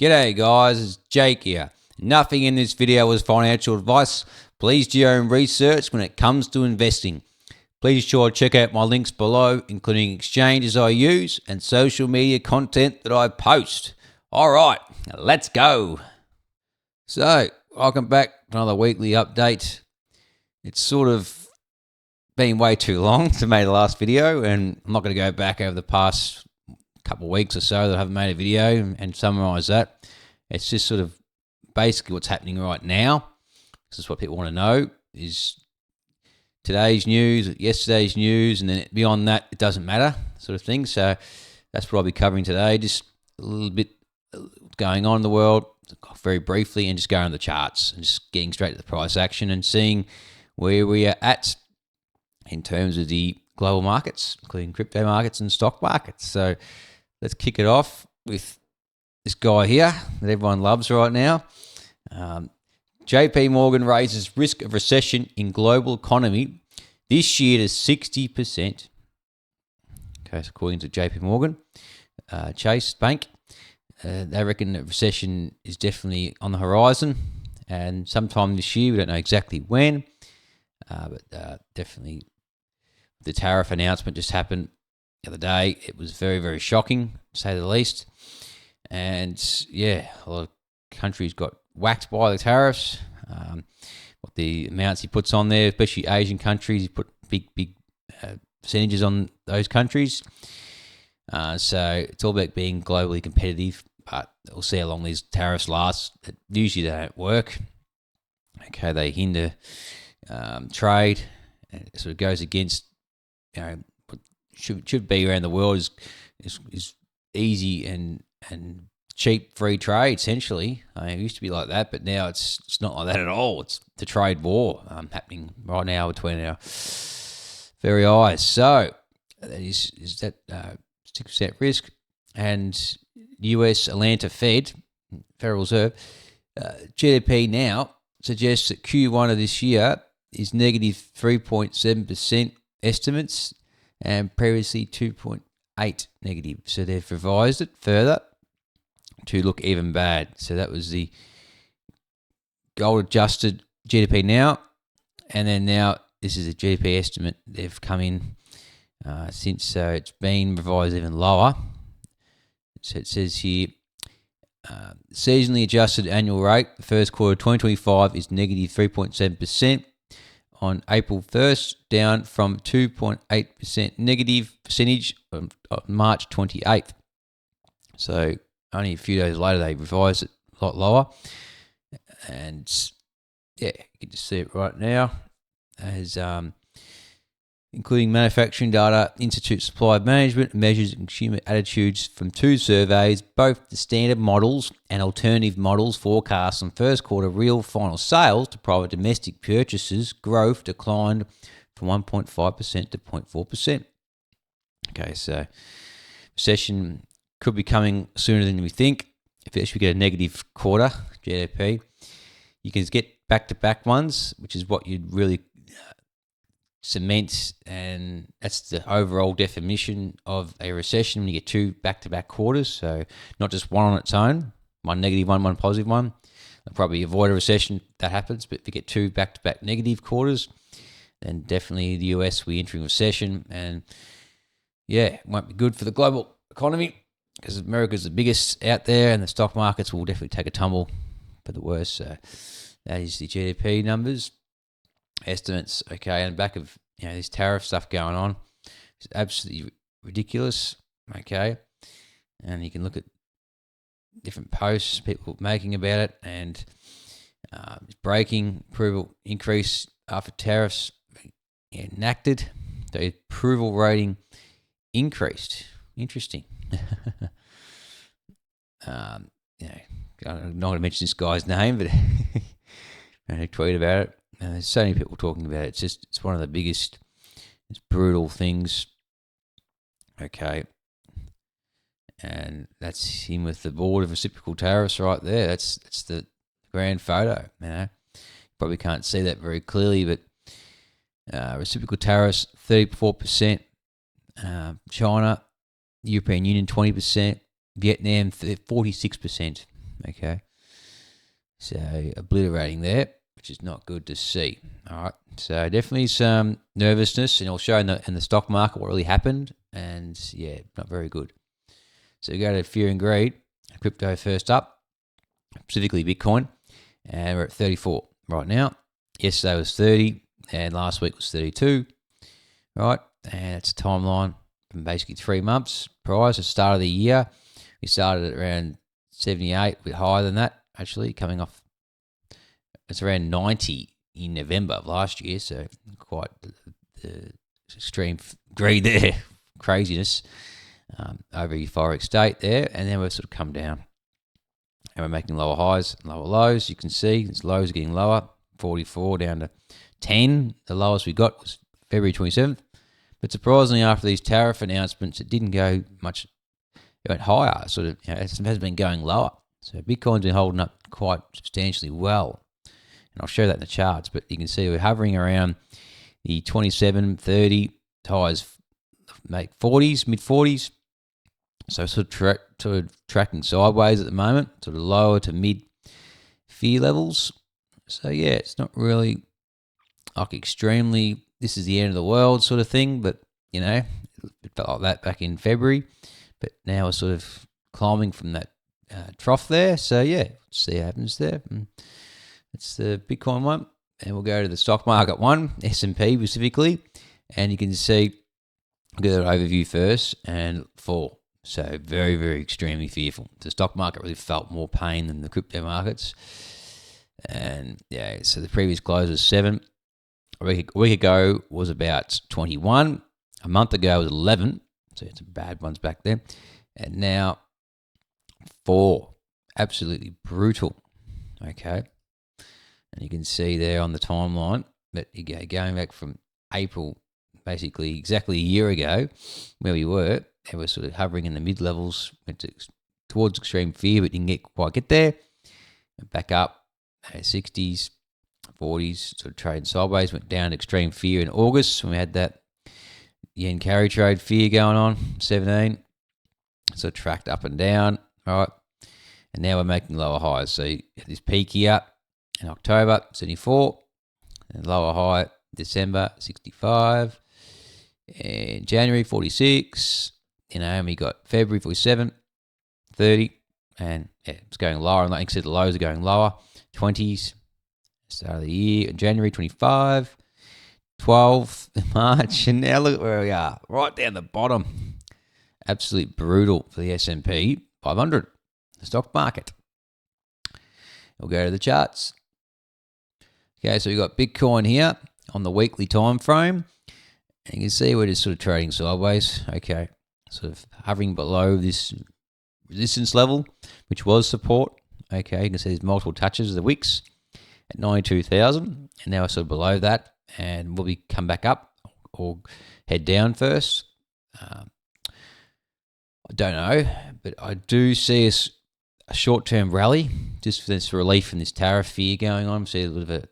G'day guys, it's Jake here. Nothing in this video is financial advice. Please do your own research when it comes to investing. Please sure to check out my links below, including exchanges I use and social media content that I post. Alright, let's go. So, welcome back to another weekly update. It's sort of been way too long to make the last video, and I'm not going to go back over the past couple of weeks or so that I haven't made a video and summarize that. It's just sort of basically what's happening right now. This is what people want to know, is today's news, yesterday's news, and then beyond that, it doesn't matter, sort of thing. So that's what I'll be covering today, just a little bit going on in the world, very briefly, and just going on the charts and just getting straight to the price action and seeing where we are at in terms of the global markets, including crypto markets and stock markets. So let's kick it off with this guy here that everyone loves right now. JP Morgan raises risk of recession in global economy this year to 60%. Okay, so according to JP Morgan, Chase Bank, they reckon that recession is definitely on the horizon, and sometime this year, we don't know exactly when, but definitely the tariff announcement just happened the other day. It was very, very shocking, to say the least. And yeah, a lot of countries got whacked by the tariffs. What the amounts he puts on there, especially Asian countries, he put big percentages on those countries. So it's all about being globally competitive, but we'll see how long these tariffs last. Usually they don't work. Okay, they hinder trade, and it sort of goes against, what should be around the world is easy and cheap free trade, essentially. It used to be like that, but now it's not like that at all. It's the trade war happening right now between our very eyes. So that is that 6% risk. And US Atlanta Federal Reserve, GDP now suggests that Q1 of this year is negative 3.7% estimates, and previously 2.8 negative. So they've revised it further to look even bad. So that was the gold adjusted GDP now, and then now this is a GDP estimate they've come in since, so it's been revised even lower. So it says here, seasonally adjusted annual rate, the first quarter of 2025 is negative 3.7%. On April 1st, down from 2.8% negative percentage on March 28th. So only a few days later, they revised it a lot lower. And yeah, you can just see it right now as including manufacturing data, Institute Supply Management measures consumer attitudes from two surveys. Both the standard models and alternative models forecast on first quarter real final sales to private domestic purchases growth declined from 1.5% to 0.4%. Okay, so recession could be coming sooner than we think. If we get a negative quarter GDP, you can get back-to-back ones, which is what you'd really cement, and that's the overall definition of a recession when you get two back-to-back quarters. So not just one on its own, one negative one positive one. They'll probably avoid a recession if that happens, but if you get two back-to-back negative quarters, then definitely the US will be entering recession, and yeah, it won't be good for the global economy because America's the biggest out there, and the stock markets will definitely take a tumble for the worse. So that is the GDP numbers. Estimates, okay, and back of this tariff stuff going on, it's absolutely ridiculous, okay, and you can look at different posts people making about it, and breaking approval increase after tariffs enacted, the approval rating increased. Interesting. I'm not going to mention this guy's name, but I tweet about it. There's so many people talking about it. It's one of the biggest, it's brutal things. Okay. And that's him with the board of reciprocal tariffs right there. That's the grand photo. Probably can't see that very clearly, but reciprocal tariffs 34%. China, European Union 20%. Vietnam 46%. Okay. So obliterating there, which is not good to see. All right. So definitely some nervousness, and I'll show in the stock market what really happened. And yeah, not very good. So we go to fear and greed. Crypto first up, specifically Bitcoin, and we're at 34 right now. Yesterday was 30, and last week was 32. Right, and it's a timeline from basically 3 months prior to the start of the year. We started at around 78, a bit higher than that, actually, coming off. It's around 90 in November of last year, so quite the extreme greed there, craziness over euphoric state there, and then we've sort of come down. And we're making lower highs and lower lows. You can see its lows are getting lower, 44 down to 10. The lowest we got was February 27th. But surprisingly, after these tariff announcements, it didn't go much. It went higher. Sort of, it has been going lower. So Bitcoin's been holding up quite substantially well. And I'll show that in the charts. But you can see we're hovering around the 27, 30 highs, mid 40s. So sort of tracking sideways at the moment, sort of lower to mid fear levels. So yeah, it's not really like extremely, this is the end of the world sort of thing, but it felt like that back in February. But now we're sort of climbing from that trough there. So yeah, see what happens there. That's the Bitcoin one. And we'll go to the stock market one, S&P specifically. And you can see, I'll get that overview first, and fall. So very, very extremely fearful. The stock market really felt more pain than the crypto markets. And yeah, so the previous close was 7. A week ago was about 21. A month ago was 11. So it's bad ones back there. And now 4. Absolutely brutal. Okay. And you can see there on the timeline that you go going back from April, basically exactly a year ago, where we were, and we're sort of hovering in the mid levels, went towards extreme fear, but didn't quite get there. And back up, 60s, 40s, sort of trading sideways, went down to extreme fear in August when we had that yen carry trade fear going on, 17. So tracked up and down, all right. And now we're making lower highs. So you had this peak here in October, 74, and lower high December, 65, and January, 46, and we got February, 47, 30, and yeah, it's going lower. And like I said, the lows are going lower, 20s, start of the year, in January, 25, 12, March, and now look at where we are, right down the bottom. Absolutely brutal for the S&P 500, the stock market. We'll go to the charts. Okay, so we've got Bitcoin here on the weekly time frame. And you can see we're just sort of trading sideways. Okay, sort of hovering below this resistance level, which was support. Okay, you can see there's multiple touches of the wicks at 92,000. And now we're sort of below that. And will we come back up or head down first? I don't know, but I do see a short-term rally just for this relief from this tariff fear going on. See a little bit of a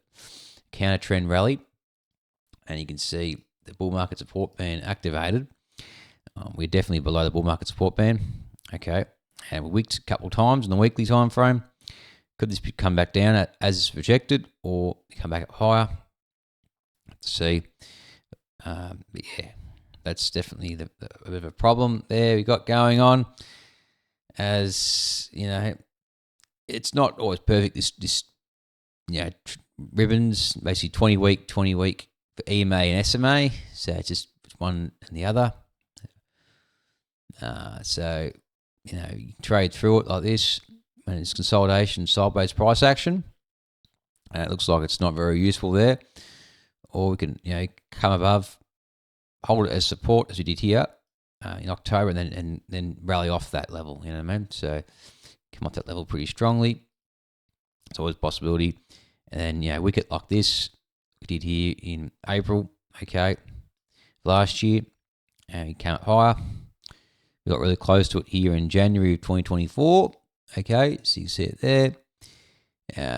counter-trend rally, and you can see the bull market support band activated. We're definitely below the bull market support band. Okay, and we wicked a couple of times in the weekly time frame. Could this come back down as it's projected, or come back up higher? Let's see. Yeah, that's definitely a bit of a problem there we got going on. As you know, it's not always perfect. This ribbons basically 20 week for EMA and SMA. So it's just one and the other. So you trade through it like this when it's consolidation, sideways price action. And it looks like it's not very useful there. Or we can come above, hold it as support as we did here in October, and then rally off that level. You know what I mean? So come off that level pretty strongly. It's always a possibility. And then wicket like this we did here in April. Okay, last year, and we came up higher. We got really close to it here in January of 2024. Okay, so you see it there.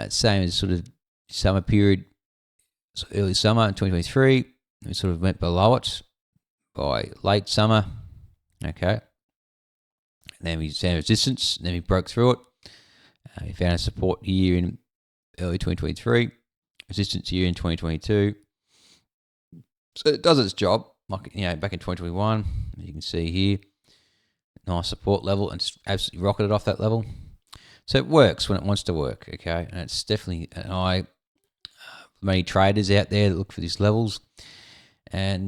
Same as sort of summer period, so early summer in 2023. We sort of went below it by late summer. Okay, and then we found resistance, and then we broke through it. We found a support here in early 2023, resistance here in 2022. So it does its job, like back in 2021. You can see here, nice support level, and it's absolutely rocketed off that level. So it works when it wants to work, okay? And it's definitely many traders out there that look for these levels, and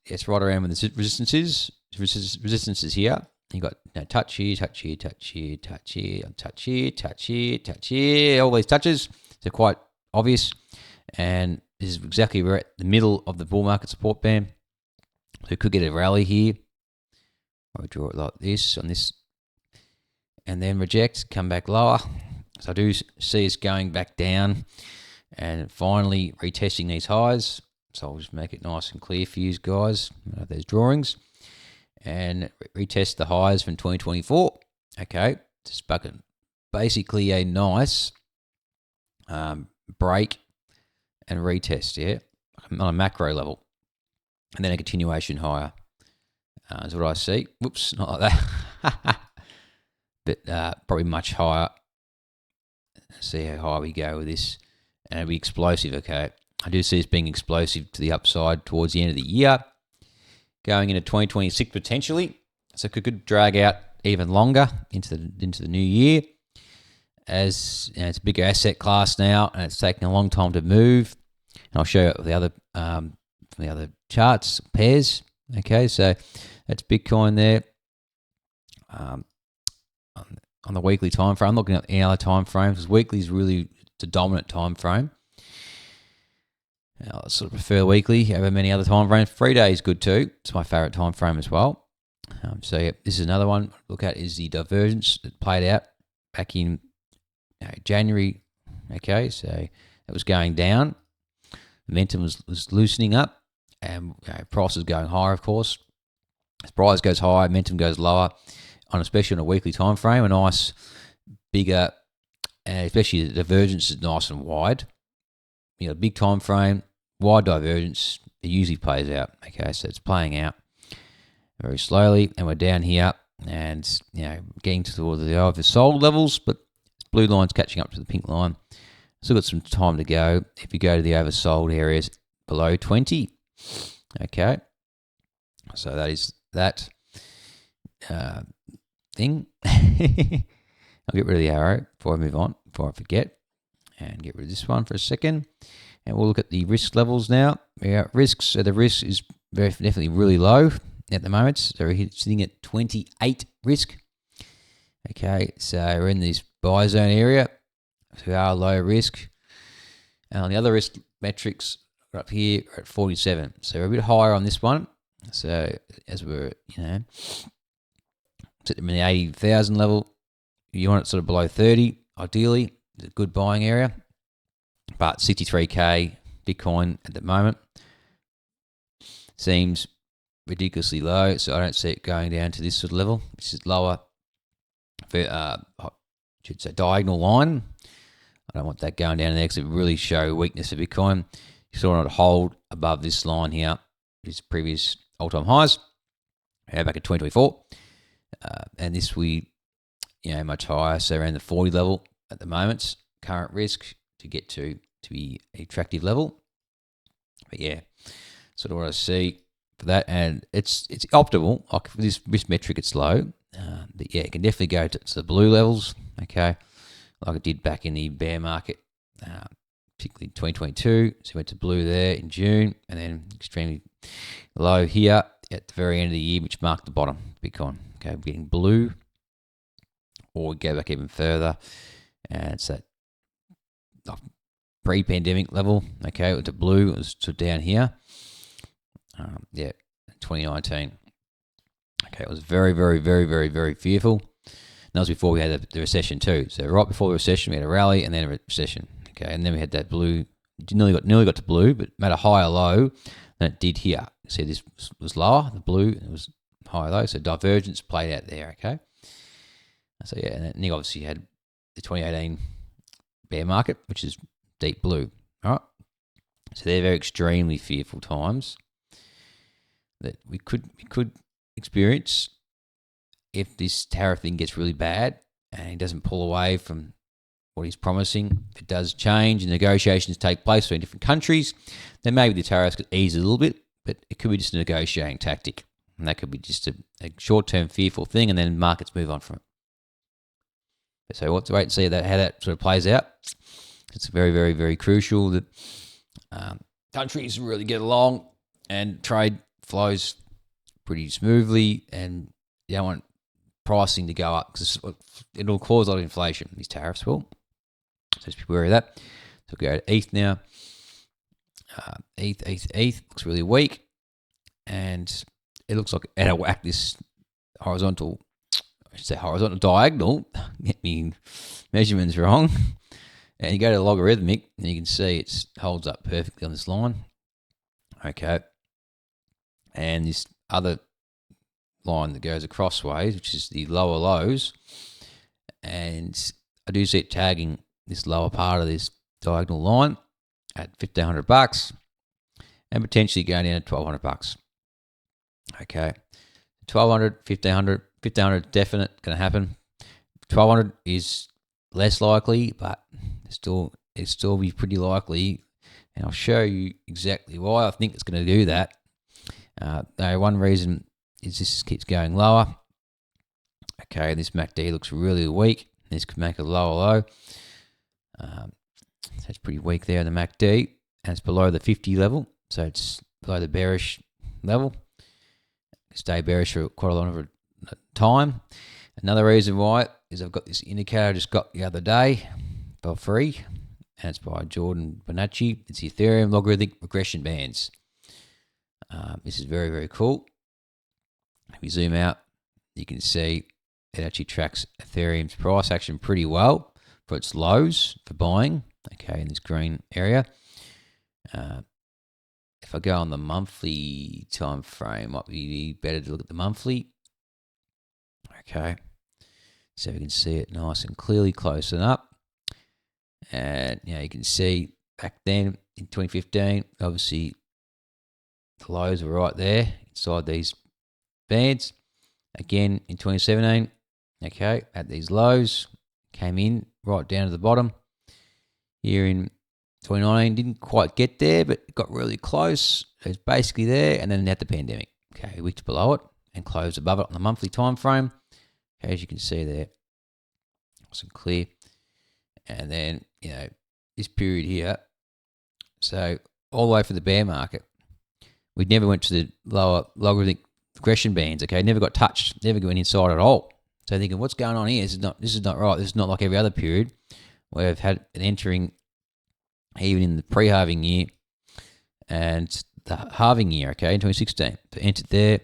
it's right around where the resistance is. Resistance is here. You got touch here, touch here, touch here, touch here, touch here, touch here, touch here. All these touches, they're quite obvious, and this is exactly we're at the middle of the bull market support band. So we could get a rally here. I would draw it like this on this, and then reject, come back lower. So I do see us going back down and finally retesting these highs. So I'll just make it nice and clear for you guys. There's drawings. And retest the highs from 2024. Okay, just basically a nice break and retest, yeah, on a macro level. And then a continuation higher is what I see. Whoops, not like that. But probably much higher. Let's see how high we go with this. And it'll be explosive, okay. I do see this being explosive to the upside towards the end of the year. Going into 2026 potentially. So it could drag out even longer into the new year. As it's a bigger asset class now, and it's taking a long time to move. And I'll show you the other from the other charts, pairs. Okay, so that's Bitcoin there. On the weekly time frame, I'm looking at any other time frames because weekly is really the dominant time frame. I sort of prefer weekly over many other time frames. 3 days is good too. It's my favorite time frame as well. So yeah, this is another one. Look at is the divergence that played out back in January. Okay, so it was going down. Momentum was loosening up, and price is going higher, of course. As price goes higher, momentum goes lower. Especially on a weekly time frame, a nice bigger, and especially the divergence is nice and wide. Big time frame, wide divergence, it usually plays out. Okay, so it's playing out very slowly, and we're down here, and getting towards the oversold levels, but blue line's catching up to the pink line. Still got some time to go. If you go to the oversold areas below 20, okay, so that is that thing. I'll get rid of the arrow before I move on, before I forget, and get rid of this one for a second. And we'll look at the risk levels now. Risks, so the risk is definitely really low at the moment. So we're sitting at 28 risk. Okay, so we're in this buy zone area. So we are low risk. And on the other risk metrics, we're up here, we're at 47. So we're a bit higher on this one. So as we're, sit them in the 80,000 level. You want it sort of below 30, ideally. It's a good buying area. But 63K Bitcoin at the moment seems ridiculously low, so I don't see it going down to this sort of level. This is lower, should say diagonal line. I don't want that going down there because it really show weakness of Bitcoin. You still want to hold above this line here, these previous all-time highs. Back in 2024. And this much higher, so around the 40 level at the moment, current risk to get to be an attractive level. But yeah, sort of what I see for that, and it's optimal. Like for this risk metric, it's low, but yeah, it can definitely go to the blue levels. Okay, like it did back in the bear market, particularly 2022. So we went to blue there in June, and then extremely low here at the very end of the year, which marked the bottom Bitcoin. Okay, we're getting blue, or we go back even further, and it's that pre-pandemic level. Okay, it was to blue, it was to down here. 2019. Okay, it was very, very, very, very, very fearful. And that was before we had the recession too. So right before the recession, we had a rally and then a recession. Okay, and then we had that blue. Nearly got to blue, but made a higher low than it did here. See, this was lower, the blue, it was higher low. So divergence played out there. Okay. So yeah, and then obviously had the 2018 bear market, which is deep blue. All right. So they're very extremely fearful times that we could experience if this tariff thing gets really bad and it doesn't pull away from what he's promising. If it does change and negotiations take place between different countries, then maybe the tariffs could ease a little bit, but it could be just a negotiating tactic. And that could be just a short-term fearful thing, and then markets move on from it. So we'll have to wait and see how that sort of plays out. It's very, very, very crucial that countries really get along and trade flows pretty smoothly, and you don't want pricing to go up because it'll cause a lot of inflation, these tariffs will. So just be wary of that. So we'll go to ETH now. ETH looks really weak, and it looks like out of whack this horizontal diagonal. Get me measurements wrong. And you go to the logarithmic, and you can see it holds up perfectly on this line. Okay. And this other line that goes acrossways, which is the lower lows, and I do see it tagging this lower part of this diagonal line at $1,500 and potentially going down to $1,200. Okay. 1,200, 1,500, 1,500 definite going to happen. 1,200 is less likely, but it'll still be pretty likely, and I'll show you exactly why I think it's going to do that. One reason is this keeps going lower. Okay, this MACD looks really weak. This could make a lower low. So it's pretty weak there in the MACD, and it's below the 50 level, so it's below the bearish level. Stay bearish for quite a lot of time. Another reason why is I've got this indicator I just got the other day for free, and it's by Jordan Bonacci. It's the Ethereum logarithmic regression bands. This is very, very cool. If you zoom out, you can see it actually tracks Ethereum's price action pretty well for its lows for buying. Okay, in this green area. If I go on the monthly time frame, might be better to look at the monthly. Okay, so you can see it nice and clearly closing up. And you can see back then in 2015, obviously the lows were right there inside these bands. Again in 2017, okay, at these lows, came in right down to the bottom. Here in 2019, didn't quite get there, but got really close. It's basically there, and then had the pandemic. Okay, wicked below it and closed above it on the monthly time frame. Okay, as you can see there, nice and clear. And then this period here. So all the way for the bear market, we never went to the lower logarithmic regression bands. Okay, never got touched, never went inside at all. So thinking, what's going on here? This is not right. This is not like every other period where I've had an entering even in the pre-halving year and the halving year, okay, in 2016. So entered there,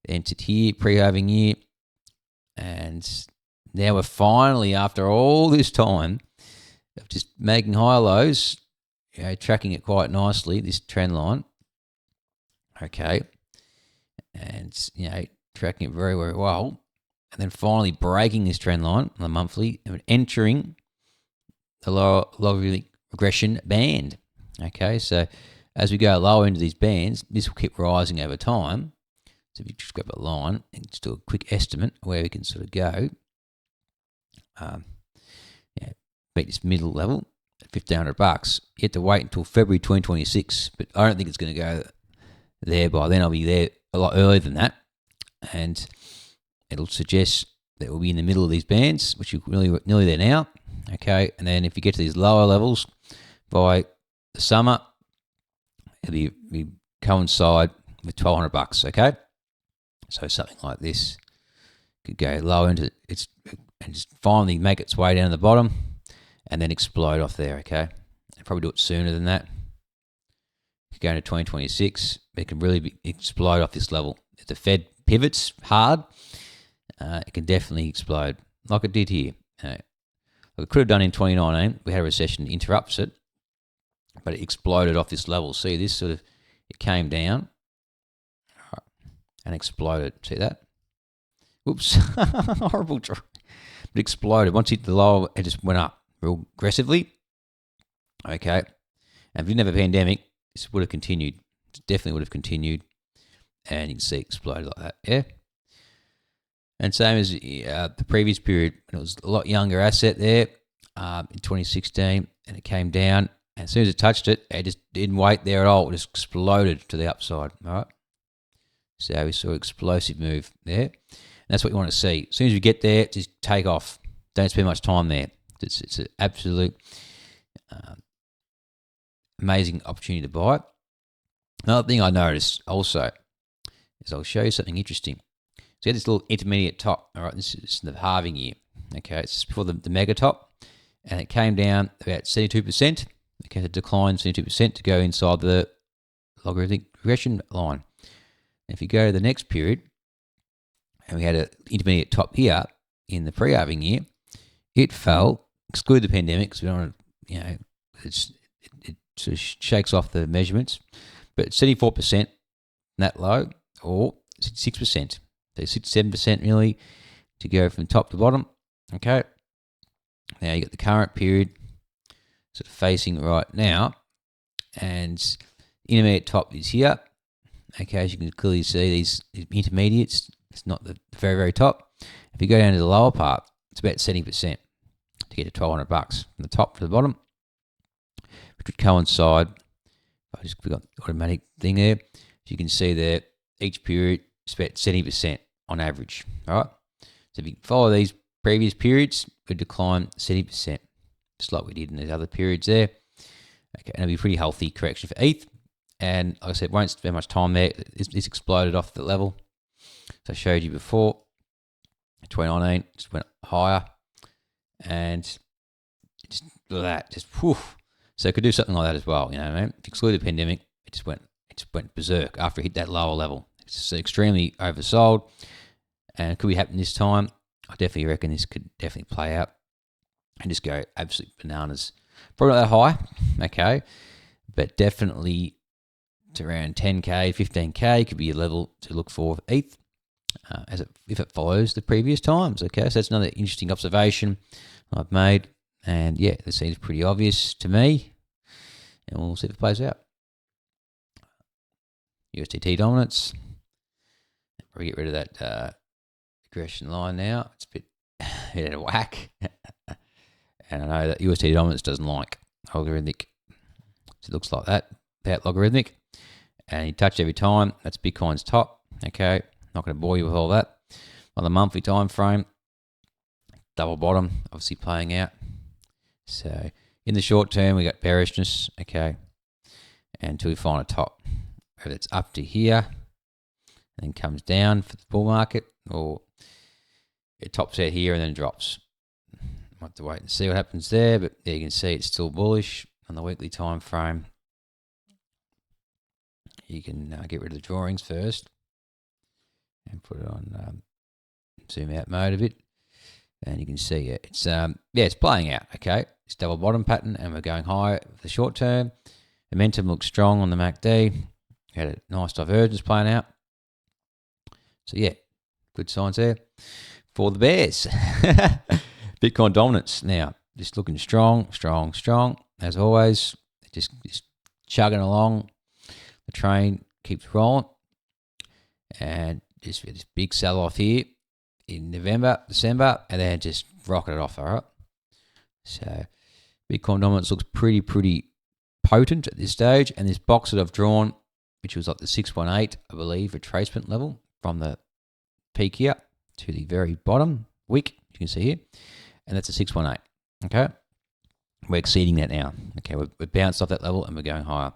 entered here, pre-halving year, and now we're finally, after all this time of just making higher lows, tracking it quite nicely, this trend line, okay, and, tracking it very, very well, and then finally breaking this trend line on the monthly and entering the lower logarithmic regression band. Okay, so as we go lower into these bands, this will keep rising over time. So if you just grab a line and just do a quick estimate where we can sort of go, beat this middle level at $1,500. You have to wait until February 2026, but I don't think it's going to go there by then. I'll be there a lot earlier than that, and it'll suggest that we'll be in the middle of these bands, which we're nearly there now. Okay, and then if you get to these lower levels by the summer, it'll be coincide with $1,200. Okay, so something like this could go low into it and just finally make its way down to the bottom, and then explode off there. Okay, and probably do it sooner than that. Could go into 2026, it can really explode off this level. If the Fed pivots hard, it can definitely explode like it did here. It could have done in 2019. We had a recession that interrupts it, but it exploded off this level. See this it came down and exploded. See that? Whoops, horrible draw. It exploded. Once it hit the lower, it just went up real aggressively. Okay, and if we didn't have a pandemic, this would have continued. It definitely would have continued, and you can see it exploded like that. Yeah. And same as the previous period, when it was a lot younger asset there, in 2016, and it came down. And as soon as it touched it, it just didn't wait there at all. It just exploded to the upside. All right. So we saw an explosive move there. And that's what you want to see. As soon as you get there, just take off. Don't spend much time there. It's an absolute amazing opportunity to buy. Another thing I noticed also is I'll show you something interesting. So you had this little intermediate top. All right, this is the halving year. Okay, it's before the mega top, and it came down about 72%. Okay, it declined 72% to go inside the logarithmic regression line. If you go to the next period, and we had an intermediate top here in the pre-halving year, it fell, exclude the pandemic, because we don't want to, it sort of shakes off the measurements, but 74% that low, or 6%. So 67% really to go from top to bottom. Okay. Now you got the current period sort of facing right now, and intermediate top is here. Okay, as you can clearly see, these intermediates, it's not the very, very top. If you go down to the lower part, it's about 70% to get to $1,200 from the top to the bottom, which would coincide. I just got the automatic thing there. As you can see there, each period is about 70% on average. All right. So if you follow these previous periods, we decline 70%, just like we did in the other periods there. Okay, and it'll be a pretty healthy correction for ETH. And like I said, won't spend much time there. It's exploded off the level. So I showed you before, 2019 just went higher, and just look at that, just poof. So it could do something like that as well. You know what I mean? If you exclude the pandemic, it just went berserk after it hit that lower level. It's extremely oversold, and it could be happening this time. I definitely reckon this could definitely play out and just go absolute bananas. Probably not that high, okay, but definitely to around 10K, 15K could be a level to look for ETH if it follows the previous times, okay? So that's another interesting observation I've made, and yeah, it seems pretty obvious to me, and we'll see if it plays out. USDT dominance. We'll get rid of that regression line now. It's a bit out of whack. And I know that USDT dominance doesn't like logarithmic. So it looks like that, without logarithmic. And you touch every time. That's Bitcoin's top. Okay, not going to bore you with all that. On the monthly time frame, double bottom, obviously playing out. So in the short term, we got bearishness. Okay, until we find a top. If it's up to here, and then comes down for the bull market, or it tops out here and then drops. Might have to wait and see what happens there, but there you can see it's still bullish on the weekly time frame. You can get rid of the drawings first and put it on zoom out mode a bit, and you can see it's playing out. Okay, it's double bottom pattern, and we're going higher for the short term. Momentum looks strong on the MACD. Had a nice divergence playing out. So yeah, good signs there for the bears. Bitcoin dominance now, just looking strong as always. Just chugging along. The train keeps rolling, and just this big sell off here in November, December, and then just rocketed off. All right. So Bitcoin dominance looks pretty potent at this stage, and this box that I've drawn, which was like the 618, I believe, retracement level from the peak here to the very bottom wick, you can see here, and that's a 618. Okay, we're exceeding that now. Okay, we've bounced off that level and we're going higher.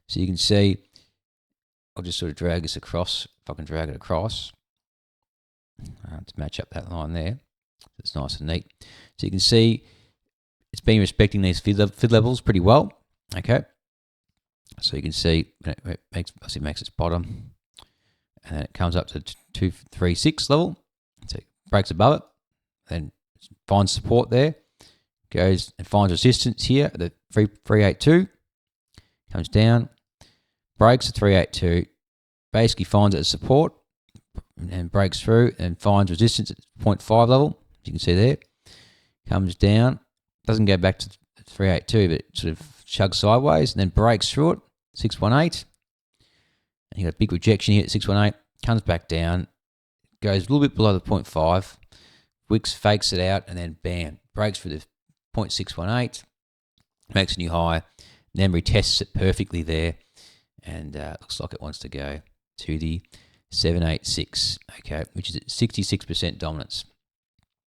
So you can see, I'll just sort of drag this across, if I can drag it across to match up that line there. It's nice and neat. So you can see it's been respecting these fid levels pretty well. Okay, so you can see it makes its bottom, and then it comes up to 236 level. So it breaks above it, then finds support there, goes and finds resistance here at the 382, comes down, breaks the 382, basically finds it as support, and breaks through and finds resistance at 0.5 level. As you can see there, comes down, doesn't go back to 382, but it sort of chugs sideways and then breaks through it, 618. And you got a big rejection here at 618, comes back down, goes a little bit below the 0.5, wicks, fakes it out, and then bam, breaks through the 0.618, makes a new high, then retests it perfectly there, and looks like it wants to go to the 786, okay, which is at 66% dominance.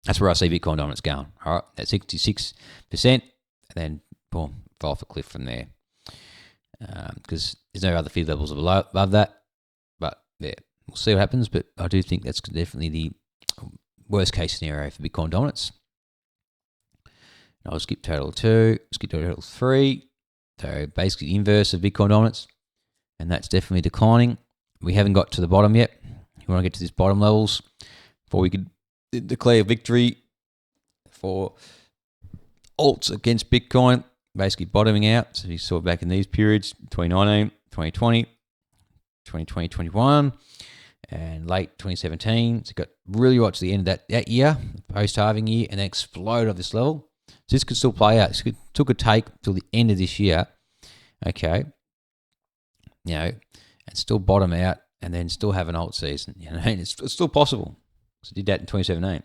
That's where I see Bitcoin dominance going. All right, at 66%, and then boom, fall off a cliff from there. Because there's no other feed levels above that. But yeah, we'll see what happens. But I do think that's definitely the worst case scenario for Bitcoin dominance. I'll skip total 2, skip total 3. So basically the inverse of Bitcoin dominance. And that's definitely declining. We haven't got to the bottom yet. We want to get to these bottom levels before we could declare victory for alts against Bitcoin, basically bottoming out. So you saw back in these periods, 2019, 2020, 2020, 21, and late 2017. So it got really right to the end of that year, post-halving year, and then exploded at this level. So this could still play out. It took a take till the end of this year, okay, and still bottom out and then still have an alt season. It's still possible. So did that in 2017.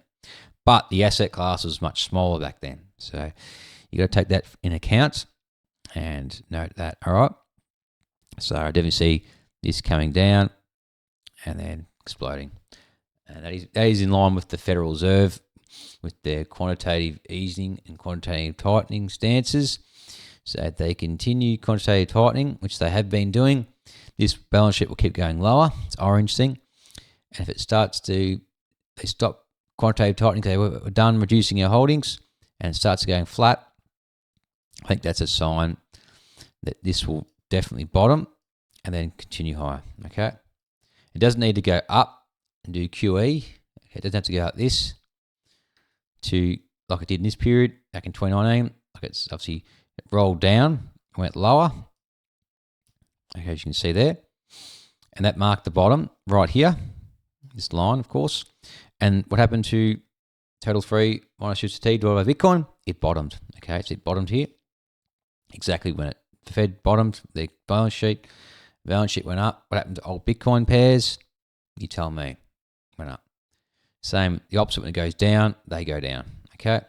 But the asset class was much smaller back then. So you got to take that in account and note that. All right. So I definitely see this coming down and then exploding. And that is in line with the Federal Reserve with their quantitative easing and quantitative tightening stances. So if they continue quantitative tightening, which they have been doing, this balance sheet will keep going lower. It's an orange thing. And if it starts to, they stop quantitative tightening because we're done reducing our holdings and it starts going flat, I think that's a sign that this will definitely bottom and then continue higher, okay? It doesn't need to go up and do QE. Okay, it doesn't have to go like this to, like it did in this period back in 2019. Like it's obviously it rolled down, went lower. Okay, as you can see there. And that marked the bottom right here, this line, of course. And what happened to total 3 minus USDT divided by Bitcoin? It bottomed, okay? So it bottomed here. Exactly when the Fed bottomed, the balance sheet went up. What happened to old Bitcoin pairs? You tell me. Went up. Same, the opposite when it goes down, they go down, okay?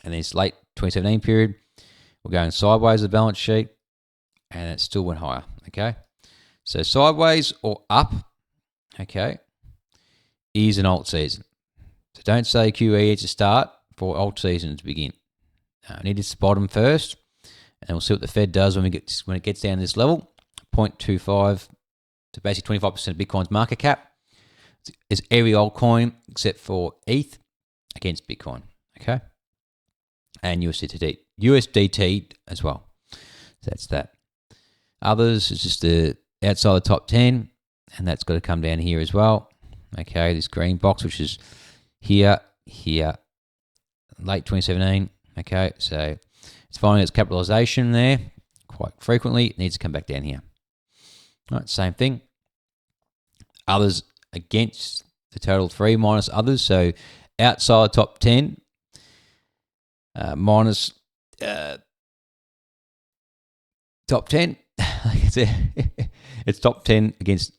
And this late 2017 period, we're going sideways the balance sheet, and it still went higher, okay? So sideways or up, okay, is an alt season. So don't say QE is a start for alt season to begin. I need to bottom first, and we'll see what the Fed does when it gets down to this level, 0.25 to basically 25% of Bitcoin's market cap. It's every altcoin except for ETH against Bitcoin, okay? And USDT as well. So that's that. Others is just outside the top 10, and that's got to come down here as well. Okay, this green box, which is here, late 2017. Okay, so it's finding its capitalization there quite frequently. It needs to come back down here. All right, same thing. Others against the total 3 minus others. So outside top 10 minus top 10. It's top 10 against.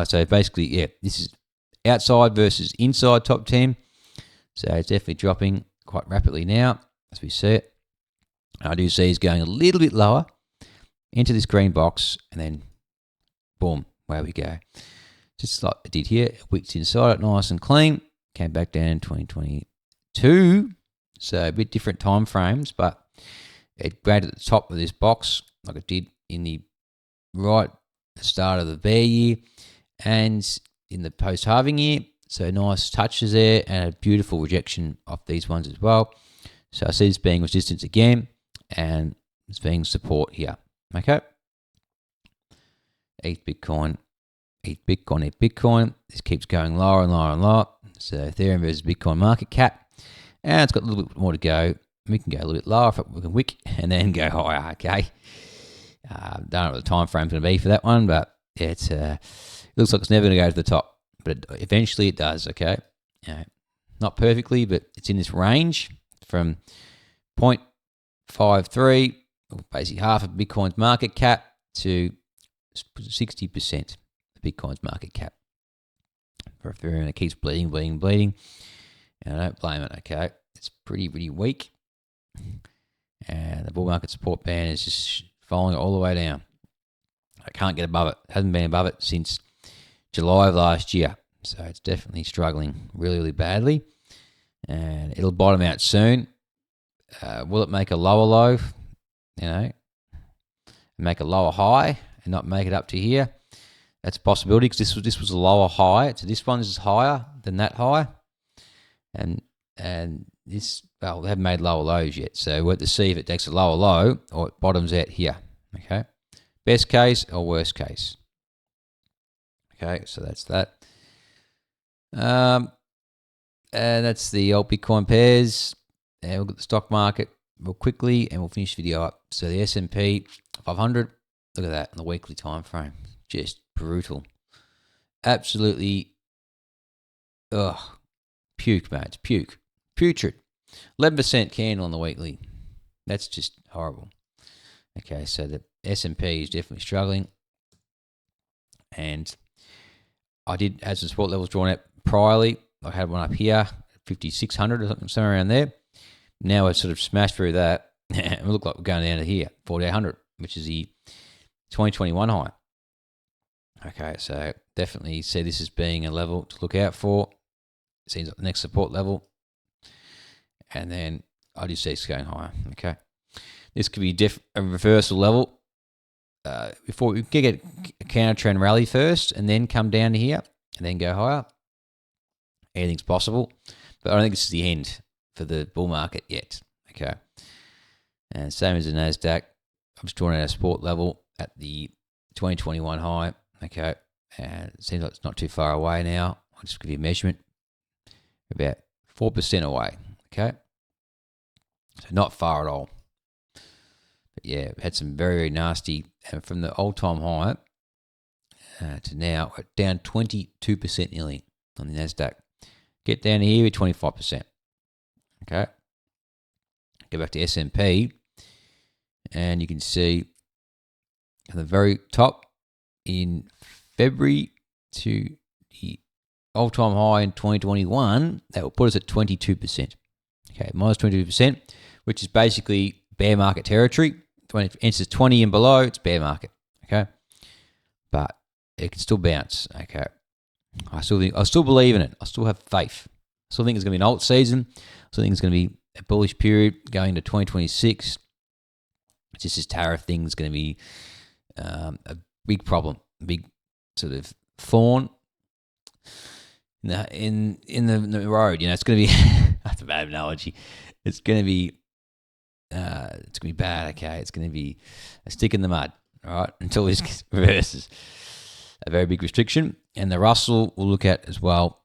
So basically, yeah, this is outside versus inside top 10. So it's definitely dropping quite rapidly now as we see it. I do see it's going a little bit lower into this green box, and then boom, where we go. Just like it did here, it wicked inside it nice and clean, came back down in 2022. So a bit different time frames, but it grabbed at the top of this box like it did in the start of the bear year and in the post-halving year. So nice touches there and a beautiful rejection of these ones as well. So I see this being resistance again and it's being support here. Okay. ETH Bitcoin. This keeps going lower and lower and lower. So Ethereum versus Bitcoin market cap. And it's got a little bit more to go. We can go a little bit lower if we can wick and then go higher, okay? Don't know what the time frame's going to be for that one, but yeah, it looks like it's never going to go to the top. But eventually it does, okay? Not perfectly, but it's in this range from 0.53, or basically half of Bitcoin's market cap, to 60% of Bitcoin's market cap. For Ethereum, it keeps bleeding. And I don't blame it, okay? It's pretty weak. And the bull market support band is just following it all the way down. I can't get above it. Hasn't been above it since July of last year. So it's definitely struggling really, really badly. And it'll bottom out soon. Will it make a lower low? Make a lower high and not make it up to here? That's a possibility, because this was a lower high. So this one is higher than that high. And this, well, they haven't made lower lows yet. So we'll have to see if it takes a lower low or it bottoms out here. Okay. Best case or worst case. Okay, so that's that. And that's the old Bitcoin pairs. And we'll get the stock market real quickly and we'll finish the video up. So the S&P 500, look at that on the weekly time frame. Just brutal. Absolutely, puke, mate. It's puke. Putrid. 11% candle on the weekly. That's just horrible. Okay, so the S&P is definitely struggling. And I did have some support levels drawn out priorly. I had one up here, 5,600 or something, somewhere around there. Now I've sort of smashed through that. And we look like we're going down to here, 4,800, which is the 2021 high. Okay, so definitely see this as being a level to look out for. Seems like the next support level. And then I just see it's going higher. Okay. This could be a reversal level. Before we can get a counter trend rally first and then come down to here and then go higher. Anything's possible. But I don't think this is the end for the bull market yet. Okay. And same as the NASDAQ. I'm just drawing out a support level at the 2021 high. Okay. And it seems like it's not too far away now. I'll just give you a measurement. About 4% away. Okay. So not far at all. But yeah, had some very, very nasty, and from the old time high to now, we're down 22% nearly on the NASDAQ. Get down here with 25%. Okay. Go back to S&P, and you can see at the very top in February to the all-time high in 2021, that will put us at 22%. Okay, minus 22%, which is basically bear market territory. When it enters 20 and below, it's bear market. Okay, but it can still bounce. Okay, I still believe in it. I still have faith. I still think it's going to be an alt season. I still think it's going to be a bullish period going to 2026. It's just this tariff thing is going to be a big problem, a big sort of thorn in the road. It's going to be that's a bad analogy. It's going to be bad. Okay, it's going to be a stick in the mud. All right, until this reverses. A very big restriction, and the Russell we'll look at as well,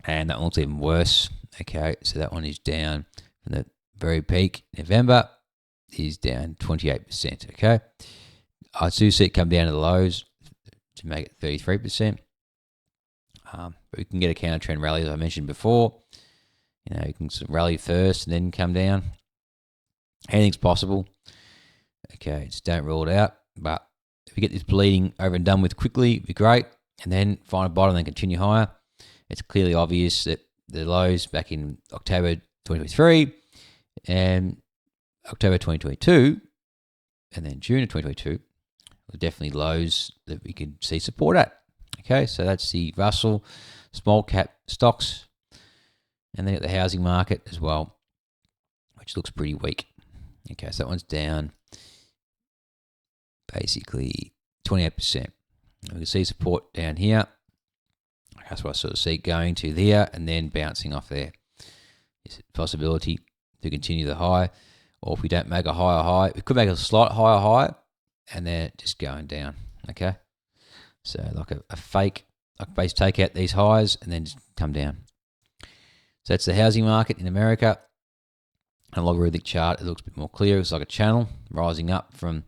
and that one's even worse. Okay, so that one is down from the very peak. November is down 28%. Okay, I do see it come down to the lows to make it 33%. But we can get a counter trend rally, as I mentioned before. You can sort of rally first and then come down. Anything's possible. Okay, just don't rule it out. But if we get this bleeding over and done with quickly, it'd be great. And then find a bottom and then continue higher. It's clearly obvious that the lows back in October 2023 and October 2022 and then June of 2022 were definitely lows that we could see support at. Okay, so that's the Russell, small cap stocks, and then at the housing market as well, which looks pretty weak. Okay, so that one's down basically 28%. We can see support down here. That's what I sort of see going to there and then bouncing off there. Is a possibility to continue the high, or if we don't make a higher high, we could make a slight higher high and then just going down. Okay, so like a fake, like base take out these highs and then just come down. So that's the housing market in America. On a logarithmic chart, it looks a bit more clear. It's like a channel rising up from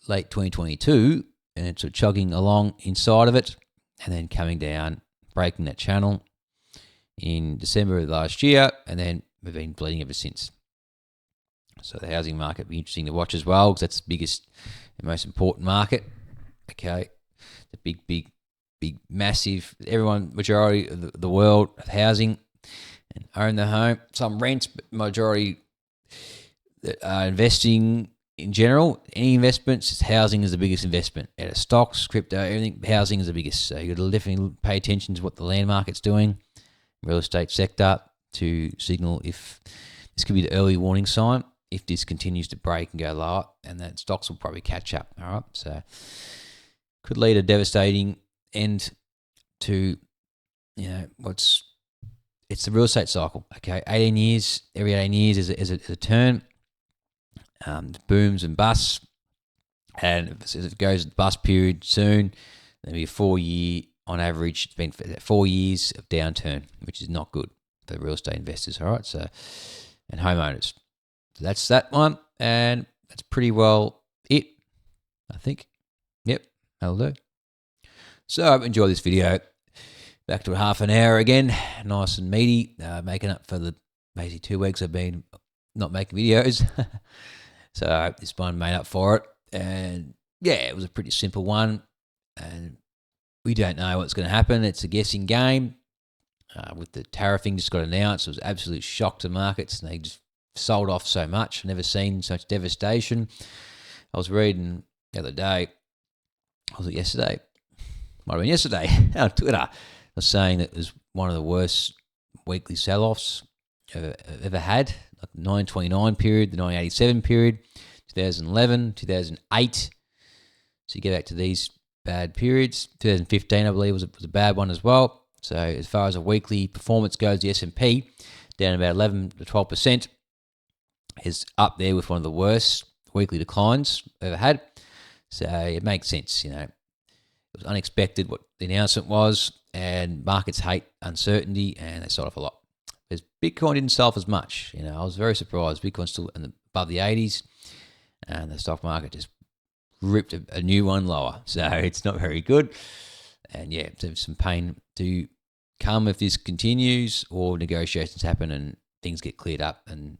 late 2022, and it's sort of chugging along inside of it, and then coming down, breaking that channel in December of last year, and then we've been bleeding ever since. So the housing market will be interesting to watch as well, because that's the biggest and most important market. Okay, the big, massive, majority of the world of housing, and own the home. Some rent, but majority that are investing in general. Any investments, housing is the biggest investment. Out of stocks, crypto, everything, housing is the biggest. So you've got to definitely pay attention to what the land market's doing, real estate sector, to signal if this could be the early warning sign if this continues to break and go lower, and that stocks will probably catch up. All right, so could lead a devastating end to, it's the real estate cycle. Okay, 18 years, every 18 years is a turn. Booms and busts, and if it goes bust period soon, there'll be a 4 year on average. It's been 4 years of downturn, which is not good for real estate investors. All right, so and homeowners. So that's that one, and that's pretty well it, I think. Yep, that'll do. So I hope you enjoyed this video. Back to a half an hour again, nice and meaty, making up for the basically 2 weeks I've been not making videos. So I hope this one made up for it. And yeah, it was a pretty simple one, and we don't know what's going to happen. It's a guessing game. With the tariffing just got announced, it was an absolute shock to markets, and they just sold off so much. I've never seen such devastation. I was reading the other day, was it yesterday? Might have been yesterday on Twitter. I was saying that it was one of the worst weekly sell-offs I've ever had. Like the 1929 period, the 1987 period, 2011, 2008. So you get back to these bad periods. 2015, I believe, was a bad one as well. So as far as a weekly performance goes, the S&P down about 11 to 12% is up there with one of the worst weekly declines I've ever had. So it makes sense, It was unexpected what the announcement was, and markets hate uncertainty, and they sold off a lot. Because Bitcoin didn't sell off as much. I was very surprised. Bitcoin's still above the 80s, and the stock market just ripped a new one lower. So it's not very good. And yeah, there's some pain to come if this continues, or negotiations happen and things get cleared up and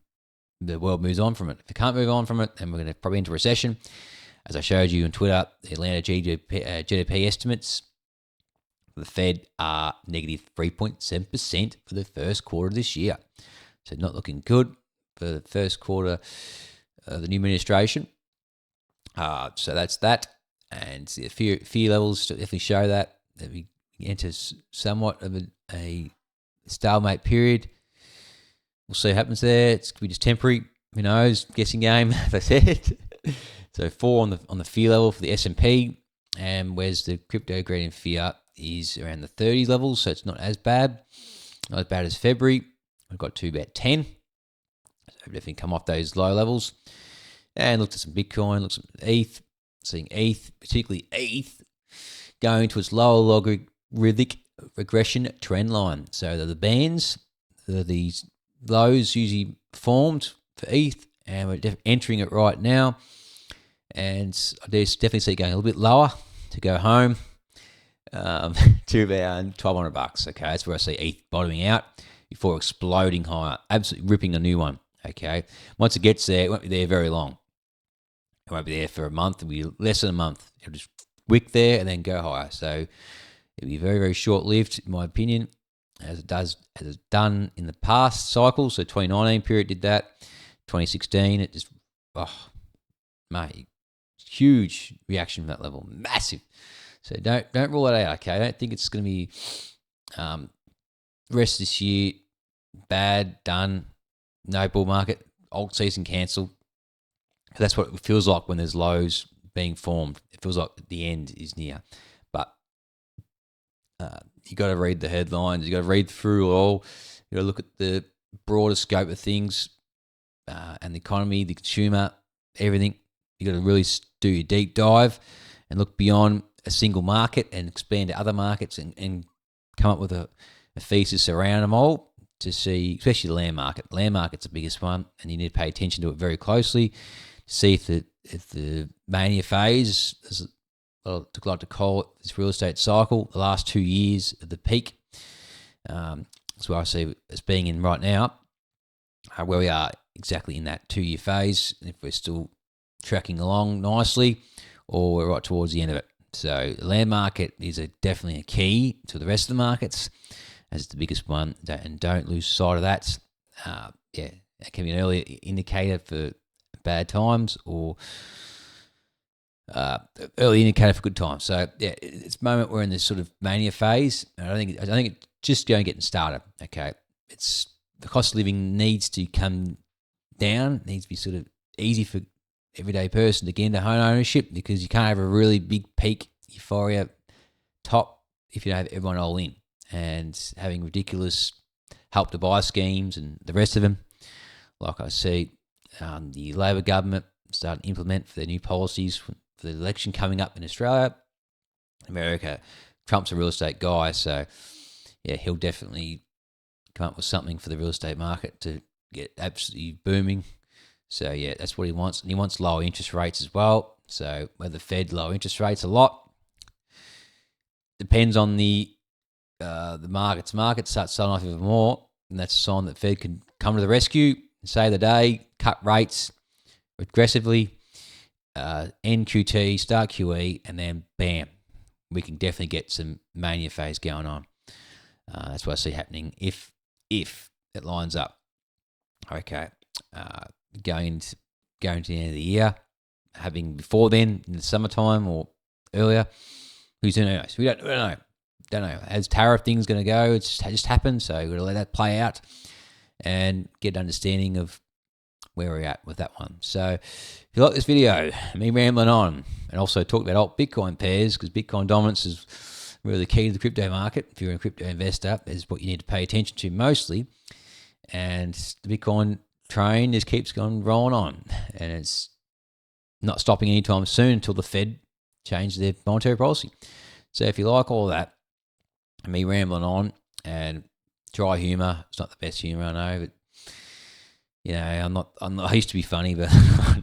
the world moves on from it. If it can't move on from it, then we're going to probably enter recession. As I showed you on Twitter, the Atlanta GDP estimates for the Fed are negative 3.7% for the first quarter of this year. So not looking good for the first quarter of the new administration. So that's that. And the fear levels definitely show that we enter somewhat of a stalemate period. We'll see what happens there. It's going to be just temporary. Who knows? Guessing game, as I said. So 4 on the fear level for the S&P, and where's the crypto gradient fear is around the 30 levels, so it's not as bad. Not as bad as February. We've got to about 10. So definitely come off those low levels. And looked at some Bitcoin, looked at some ETH, seeing ETH, particularly ETH, going to its lower logarithmic regression trend line. So the bands, these lows usually formed for ETH, and we're entering it right now. And I definitely see it going a little bit lower to go home to about $1,200. Okay, that's where I see ETH bottoming out before exploding higher, absolutely ripping a new one. Okay, once it gets there, it won't be there very long. It won't be there for a month. It'll be less than a month. It'll just wick there and then go higher. So it'll be very, very short-lived, in my opinion, as it's done in the past cycles. So 2019 period did that. 2016, it just, mate, huge reaction from that level, massive. So don't rule it out. Okay, I don't think it's going to be rest of this year bad, done, no bull market, alt season cancelled. That's what it feels like when there's lows being formed. It feels like the end is near. But you got to read the headlines. You got to read through it all. You got to look at the broader scope of things and the economy, the consumer, everything. You got to really do your deep dive and look beyond a single market and expand to other markets and come up with a thesis around them all to see, especially the land market. Land market's the biggest one, and you need to pay attention to it very closely. See if the mania phase, as I like to call it, this real estate cycle, the last 2 years of the peak. That's where I see it as being in right now, where we are exactly in that 2-year phase, if we're still tracking along nicely or we're right towards the end of it. So the land market is definitely a key to the rest of the markets. as the biggest one, and don't lose sight of that. It can be an early indicator for bad times, or early indicator for good times. So it's a moment we're in this sort of mania phase. I don't think it's just getting started. Okay, it's the cost of living needs to come down. It needs to be sort of easy for everyday person to get into home ownership, because you can't have a really big peak euphoria top if you don't have everyone all in, and having ridiculous help to buy schemes and the rest of them. Like I see, the Labor government starting to implement for their new policies for the election coming up in Australia. America, Trump's a real estate guy, so he'll definitely come up with something for the real estate market to get absolutely booming. So that's what he wants, and he wants lower interest rates as well. So whether the Fed lower interest rates a lot depends on the markets. Markets start selling off even more, and that's a sign that Fed can come to the rescue and save the day, cut rates aggressively, end QT, start QE, and then bam, we can definitely get some mania phase going on. That's what I see happening if it lines up. Okay, going to the end of the year, having before then in the summertime or earlier, who knows? We don't know. Don't know. As tariff things going to go, it's just happened, so we've got to let that play out and get an understanding of where we're at with that one. So if you like this video, me rambling on, and also talk about alt Bitcoin pairs, because Bitcoin dominance is really the key to the crypto market. If you're a crypto investor, is what you need to pay attention to mostly. And the Bitcoin train just keeps going rolling on, and it's not stopping anytime soon until the Fed changes their monetary policy. So if you like all that, and me rambling on and dry humor, it's not the best humor I know, but I used to be funny, but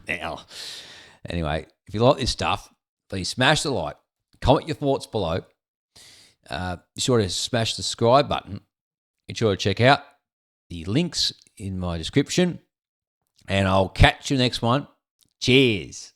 now. Anyway, if you like this stuff, please smash the like, comment your thoughts below. Be sure to smash the subscribe button. Be sure to check out the links in my description, and I'll catch you next one. Cheers.